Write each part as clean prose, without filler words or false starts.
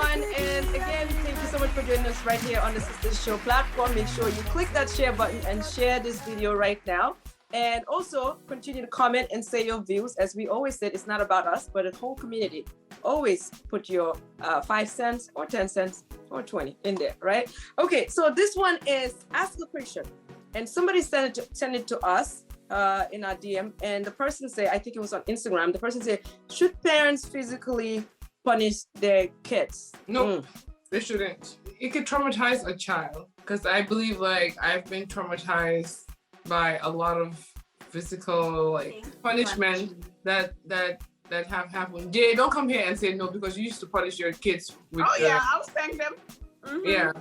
everyone. And again, thank you so much for joining us right here on the Sisters Show platform. Make sure you click that share button and share this video right now. And also continue to comment and say your views. As we always said, it's not about us, but the whole community. Always put your 5 cents or 10 cents or 20 in there, right? Okay, so this one is ask a question. And somebody sent it to us in our DM. And the person said, I think it was on Instagram, the person said, should parents physically punish their kids? No, they shouldn't. It could traumatize a child. Because I believe I've been traumatized by a lot of physical punishment that have happened. Jay, don't come here and say no because you used to punish your kids with I'll spank them. Yeah.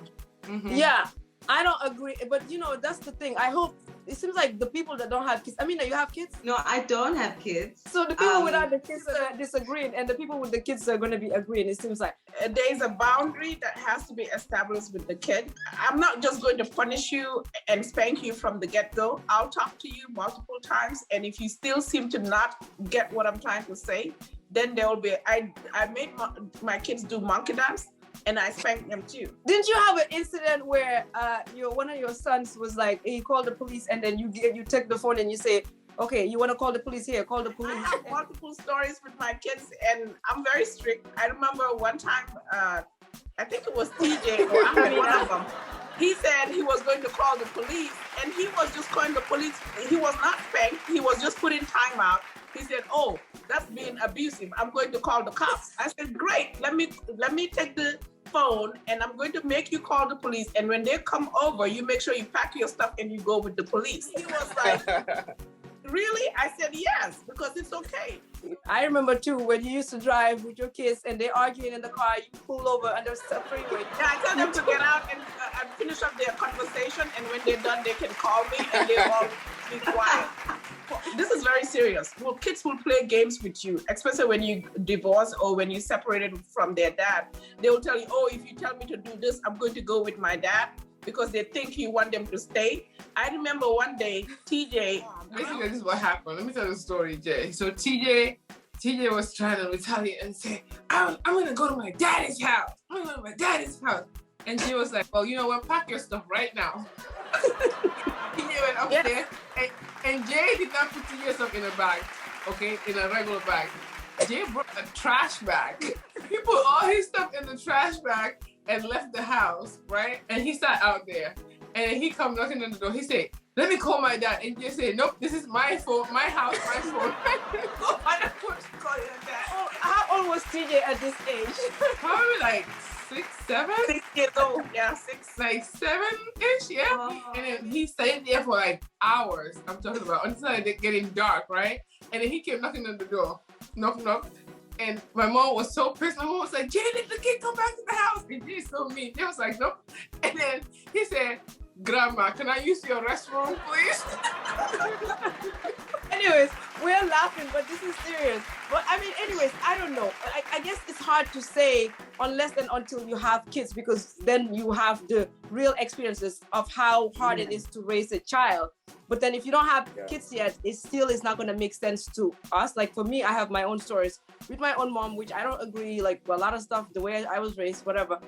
Yeah, I don't agree, but that's the thing. I hope it seems like the people that don't have kids. I mean, you have kids? No, I don't have kids. So the people without the kids are disagreeing, and the people with the kids are going to be agreeing. It seems like There's a boundary that has to be established with the kid. I'm not just going to punish you and spank you from the get-go. I'll talk to you multiple times, and if you still seem to not get what I'm trying to say, then there will be. I made my kids do monkey dance, and I spanked them too. Didn't you have an incident where one of your sons was like, he called the police, and then you take the phone and you say, okay, you want to call the police here, call the police. I have multiple stories with my kids, and I'm very strict. I remember one time, I think it was TJ or Ahmed, one of them. He said he was going to call the police, and he was just calling the police. He was not spanked. He was just putting time out. He said, oh, that's being abusive. I'm going to call the cops. I said, great. Let me take the phone, and I'm going to make you call the police. And when they come over, you make sure you pack your stuff and you go with the police. He was like, really? I said, yes, because it's okay. I remember too, when you used to drive with your kids and they're arguing in the car, you pull over under the freeway. Yeah, I tell them to get out and finish up their conversation, and when they're done, they can call me and they all be quiet. This is very serious. Well, kids will play games with you, especially when you divorce or when you separated from their dad. They will tell you, oh, if you tell me to do this, I'm going to go with my dad, because they think you want them to stay. I remember one day, TJ. Basically, this is what happened. Let me tell the story, Jay. So TJ was trying to retaliate and say, I'm going to go to my daddy's house. I'm going to go to my daddy's house. And she was like, well, you know what? Pack your stuff right now. TJ went upstairs, and Jay did not put TJ's stuff in a bag, okay, in a regular bag. Jay brought a trash bag. He put all his stuff in the trash bag and left the house, right? And he sat out there. And he come knocking on the door. He said, let me call my dad. And Jay said, nope, this is my phone, my house, my phone. I don't want to call you that. Oh, how old was TJ at this age? Probably like 6, 7? 6 years old, yeah, 6. Like 7-ish, yeah. Oh. And then he stayed there for like hours, I'm talking about, until it getting dark, right? And then he came knocking on the door. Knock, knock. And my mom was so pissed. My mom was like, Jay, did the kid come back to the house? And Jay's so mean. Jay was like, nope. And then he said, Grandma, can I use your restroom, please? Anyways, we're laughing, but this is serious. But I mean, anyways, I don't know. I guess it's hard to say unless and until you have kids, because then you have the real experiences of how hard it is to raise a child. But then if you don't have kids yet, it still is not going to make sense to us. Like for me, I have my own stories with my own mom, which I don't agree, like a lot of stuff, the way I was raised, whatever.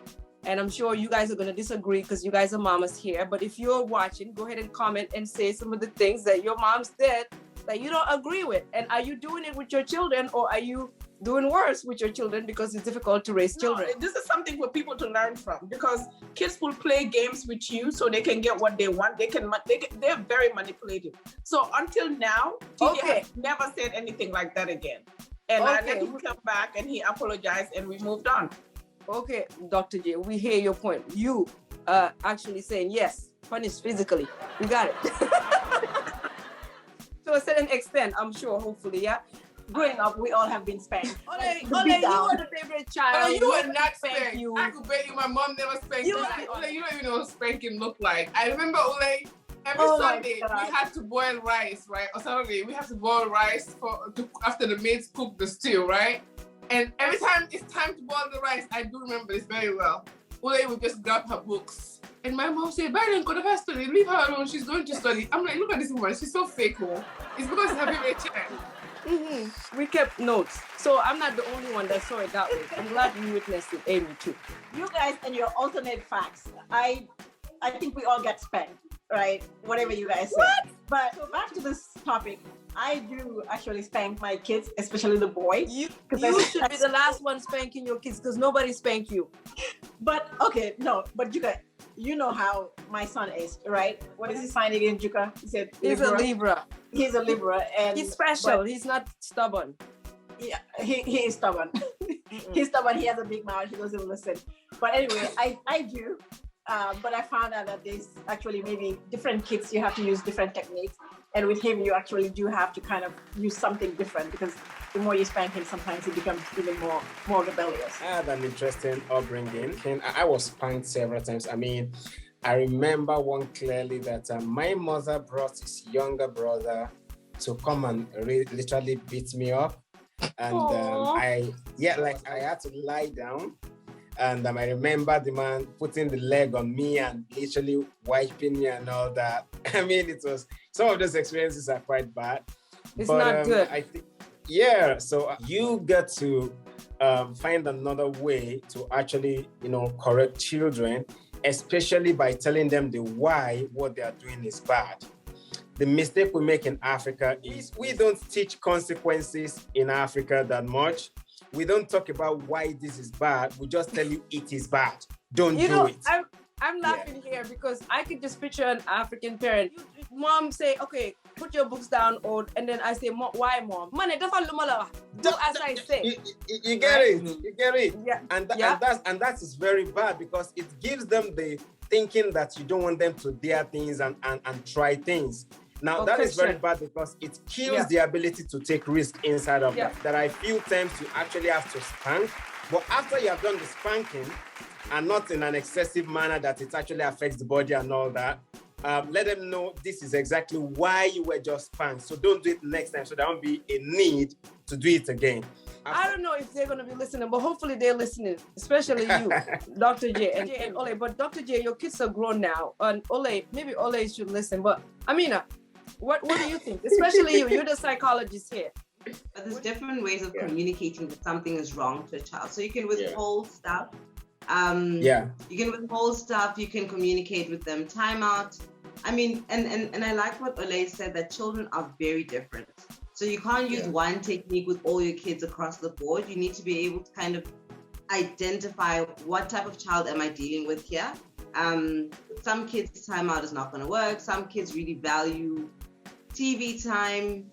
And I'm sure you guys are going to disagree because you guys are mamas here. But if you're watching, go ahead and comment and say some of the things that your moms did that you don't agree with. And are you doing it with your children, or are you doing worse with your children because it's difficult to raise children? This is something for people to learn from, because kids will play games with you so they can get what they want. They're very manipulative. So until now, TJ has never said anything like that again. And I let him come back and he apologized and we moved on. Okay, Dr. J, we hear your point. You actually saying, yes, punish physically. We got it. To a certain extent, I'm sure, hopefully, yeah? Growing up, we all have been spanked. Ole, you were the favorite child. You were not spanked. You. I could bet you my mom never spanked you. Ole, you don't even know what spanking looked like. I remember, Ole, every Sunday, we had to boil rice, right? Or Saturday, we had to boil rice after the maids cook the stew, right? And every time it's time to boil the rice, I do remember this very well. Ule would just grab her books. And my mom said, Biden, go to her study, leave her alone, she's going to study. I'm like, look at this woman, she's so fake, oh. It's because it's her favorite child. We kept notes. So I'm not the only one that saw it that way. I'm glad you witnessed it, Amy, too. You guys and your alternate facts. I think we all get spanked, right? Whatever you guys say. But back to this topic. I do actually spank my kids, especially the boy. You should be the last one spanking your kids because nobody spanked you. But okay, no, but you know how my son is, right? What is his sign again, Juka? He said He's a Libra. He's a Libra, and He's special. He's not stubborn. Yeah, he is stubborn. He's stubborn. He has a big mouth. He doesn't listen. But anyway, I do. But I found out that there's actually maybe different kids. You have to use different techniques. And with him, you actually do have to kind of use something different because the more you spank him, sometimes he becomes even more rebellious. I had an interesting upbringing. I was spanked several times. I mean, I remember one clearly that my mother brought his younger brother to come and literally beat me up. And I had to lie down. And I remember the man putting the leg on me and literally wiping me and all that. I mean, it was, some of those experiences are quite bad. It's not good. I think, so you get to find another way to actually, correct children, especially by telling them the why what they are doing is bad. The mistake we make in Africa is we don't teach consequences in Africa that much. We don't talk about why this is bad. We just tell you it is bad. Don't do it. I'm laughing here because I could just picture an African parent. Mom say, okay, put your books down, and then I say, why, mom? Man, do as I say. You get it. You get it. Yeah. And that is very bad because it gives them the thinking that you don't want them to dare things and try things. Now, that is very bad because it kills the ability to take risk inside of that. There are a few times you actually have to spank, but after you have done the spanking, and not in an excessive manner that it actually affects the body and all that, let them know this is exactly why you were just spanked. So don't do it next time so there won't be a need to do it again. I don't know if they're going to be listening, but hopefully they're listening, especially you, Dr. J and Ole. But Dr. J, your kids are grown now, and Ole, maybe Ole should listen, but Amina, what do you think? Especially you're the psychologist here. But there's different ways of communicating that something is wrong to a child. So you can withhold stuff. You can withhold stuff. You can communicate with them. Time out. I mean, and I like what Ole said, that children are very different. So you can't use one technique with all your kids across the board. You need to be able to kind of identify what type of child am I dealing with here. Some kids' timeout is not going to work. Some kids really value TV time,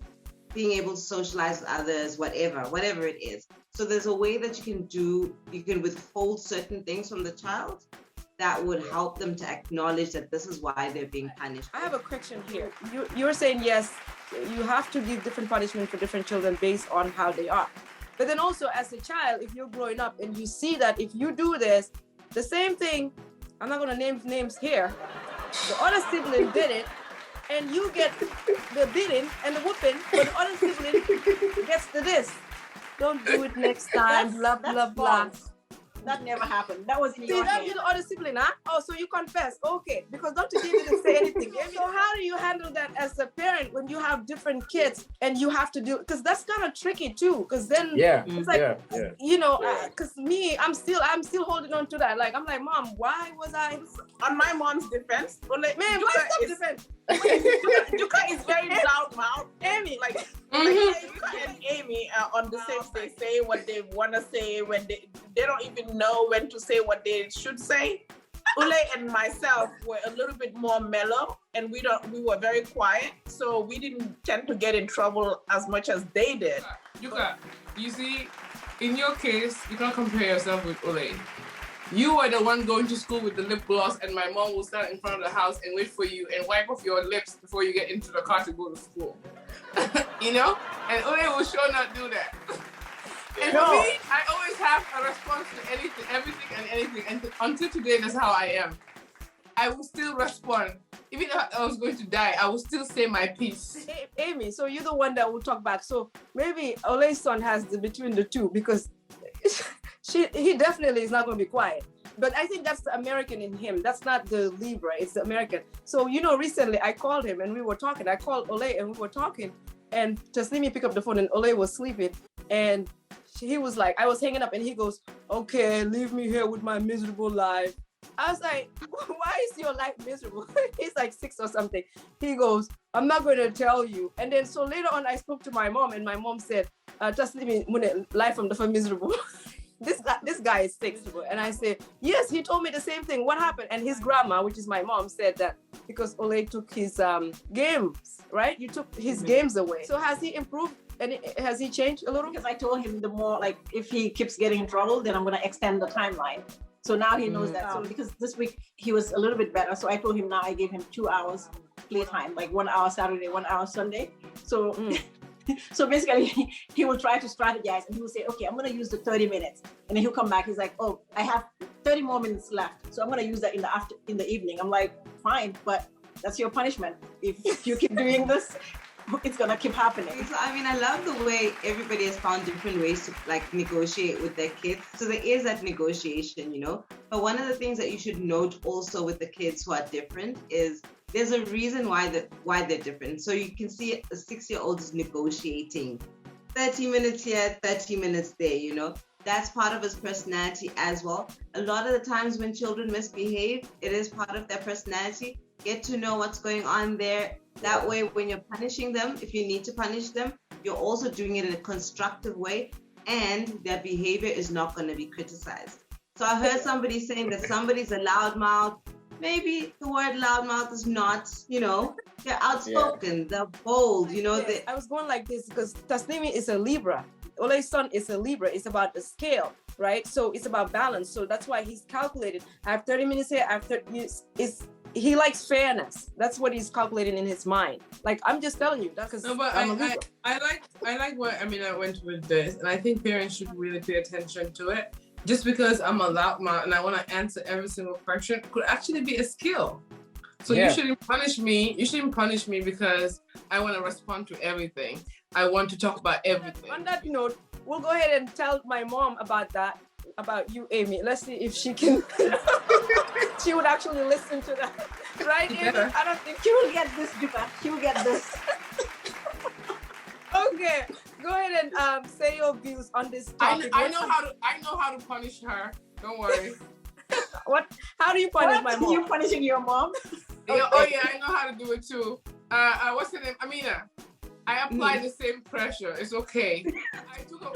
being able to socialize with others, whatever it is. So there's a way that you can withhold certain things from the child that would help them to acknowledge that this is why they're being punished. I have a question here. You're saying, yes, you have to give different punishment for different children based on how they are. But then also as a child, if you're growing up and you see that if you do this, the same thing, I'm not going to name names here, the other sibling did it, and you get the beating and the whooping, but the other sibling gets the this. Don't do it next time, blah, blah, blah. That never happened. That was in your that head. you're the other sibling, huh? Oh, so you confess. Okay. Because Dr. J didn't say anything. So how do you handle that as a parent when you have different kids and you have to do, because that's kind of tricky too. Because then it's like, because me, I'm still holding on to that. Like, I'm like, Mom, why was I? On my mom's defense, Man, why stop defense? Juka is very loud mouth. Amy. Like Juka and Amy are on the same. They say what they want to say when they don't even know when to say what they should say. Ule and myself were a little bit more mellow, and we were very quiet, so we didn't tend to get in trouble as much as they did. Juka, you see, in your case, you can't compare yourself with Ule. You were the one going to school with the lip gloss, and my mom will stand in front of the house and wait for you and wipe off your lips before you get into the car to go to school. And Ule will sure not do that. And for me, I always have a response to everything. And until today, that's how I am. I will still respond. Even if I was going to die, I will still say my piece. Hey, Amy, so you're the one that will talk back. So maybe Ole's son has between the two, because he definitely is not going to be quiet. But I think that's the American in him. That's not the Libra, it's the American. So, recently I called him and we were talking. I called Ole and we were talking. and Taslimi picked up the phone and Ole was sleeping. And he was like, I was hanging up and he goes, okay, leave me here with my miserable life. I was like, why is your life miserable? He's like 6 or something. He goes, I'm not going to tell you. And then so later on, I spoke to my mom and my mom said, Taslimi, life from the miserable. This guy is 6. And I said, yes, he told me the same thing. What happened? And his grandma, which is my mom, said that because Ole took his games, right? You took his games away. So has he improved? And has he changed a little? Because I told him the more, like, if he keeps getting in trouble, then I'm going to extend the timeline. So now he knows that. So because this week he was a little bit better. So I told him now I gave him 2 hours playtime, like 1 hour Saturday, 1 hour Sunday. So so basically he will try to strategize and he will say, okay, I'm going to use the 30 minutes. And then he'll come back. He's like, oh, I have 30 more minutes left. So I'm going to use that in the evening. I'm like, fine, but that's your punishment. If you keep doing this, it's gonna keep happening. So, I mean, I love the way everybody has found different ways to like negotiate with their kids. So there is that negotiation, you know. But one of the things that you should note also with the kids who are different is there's a reason why they're different. So you can see a 6-year-old is negotiating 30 minutes here, 30 minutes there, you know. That's part of his personality as well. A lot of the times when children misbehave, it is part of their personality. Get to know what's going on there. That way, when you're punishing them, if you need to punish them, you're also doing it in a constructive way and their behavior is not going to be criticized. So I heard somebody saying that somebody's a loudmouth. Maybe the word loudmouth is not, you know, they're outspoken, they're bold, you know. I was going like this because Taslimi is a Libra. Ole's son is a Libra. It's about the scale, right? So it's about balance. So that's why he's calculated. I have 30 minutes here. I have 30 minutes. He likes fairness. That's what he's calculating in his mind. Like, I'm just telling you that because I like what Amina went with this, and I think parents should really pay attention to it. Just because I'm a loudmouth and I want to answer every single question could actually be a skill. So you shouldn't punish me. You shouldn't punish me because I want to respond to everything. I want to talk about everything. On that note, we'll go ahead and tell my mom about that. About you, Amy. Let's see if she can. She would actually listen to that, right, Amy? I don't think she will get this, Jupa. She will get this. Okay, go ahead and say your views on this topic. I know how to punish her. Don't worry. What? How do you punish my mom? You punishing your mom? Yeah, oh yeah, I know how to do it too. What's her name? Amina. I apply the same pressure. It's okay.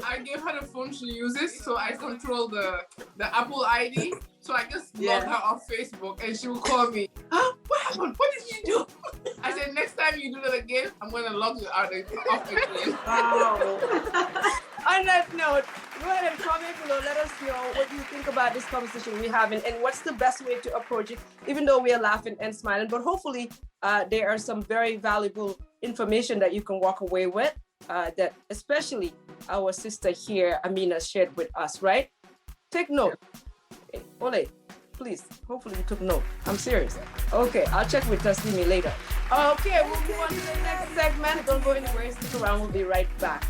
I gave her the phone she uses, so I control the Apple ID. So I just log her off Facebook, and she will call me. Huh? What happened? What did you do? I said, next time you do that again, I'm gonna log you off again. Wow. On that note, go ahead and comment below. Let us know what you think about this conversation we're having, and what's the best way to approach it. Even though we are laughing and smiling, but hopefully there are some very valuable information that you can walk away with, that especially our sister here, Amina, shared with us, right? Take note. Okay. Ole, please, hopefully you took note. I'm serious. Okay, I'll check with Taslimi later. Okay, we'll move on to the next segment. Don't go anywhere, stick around, we'll be right back.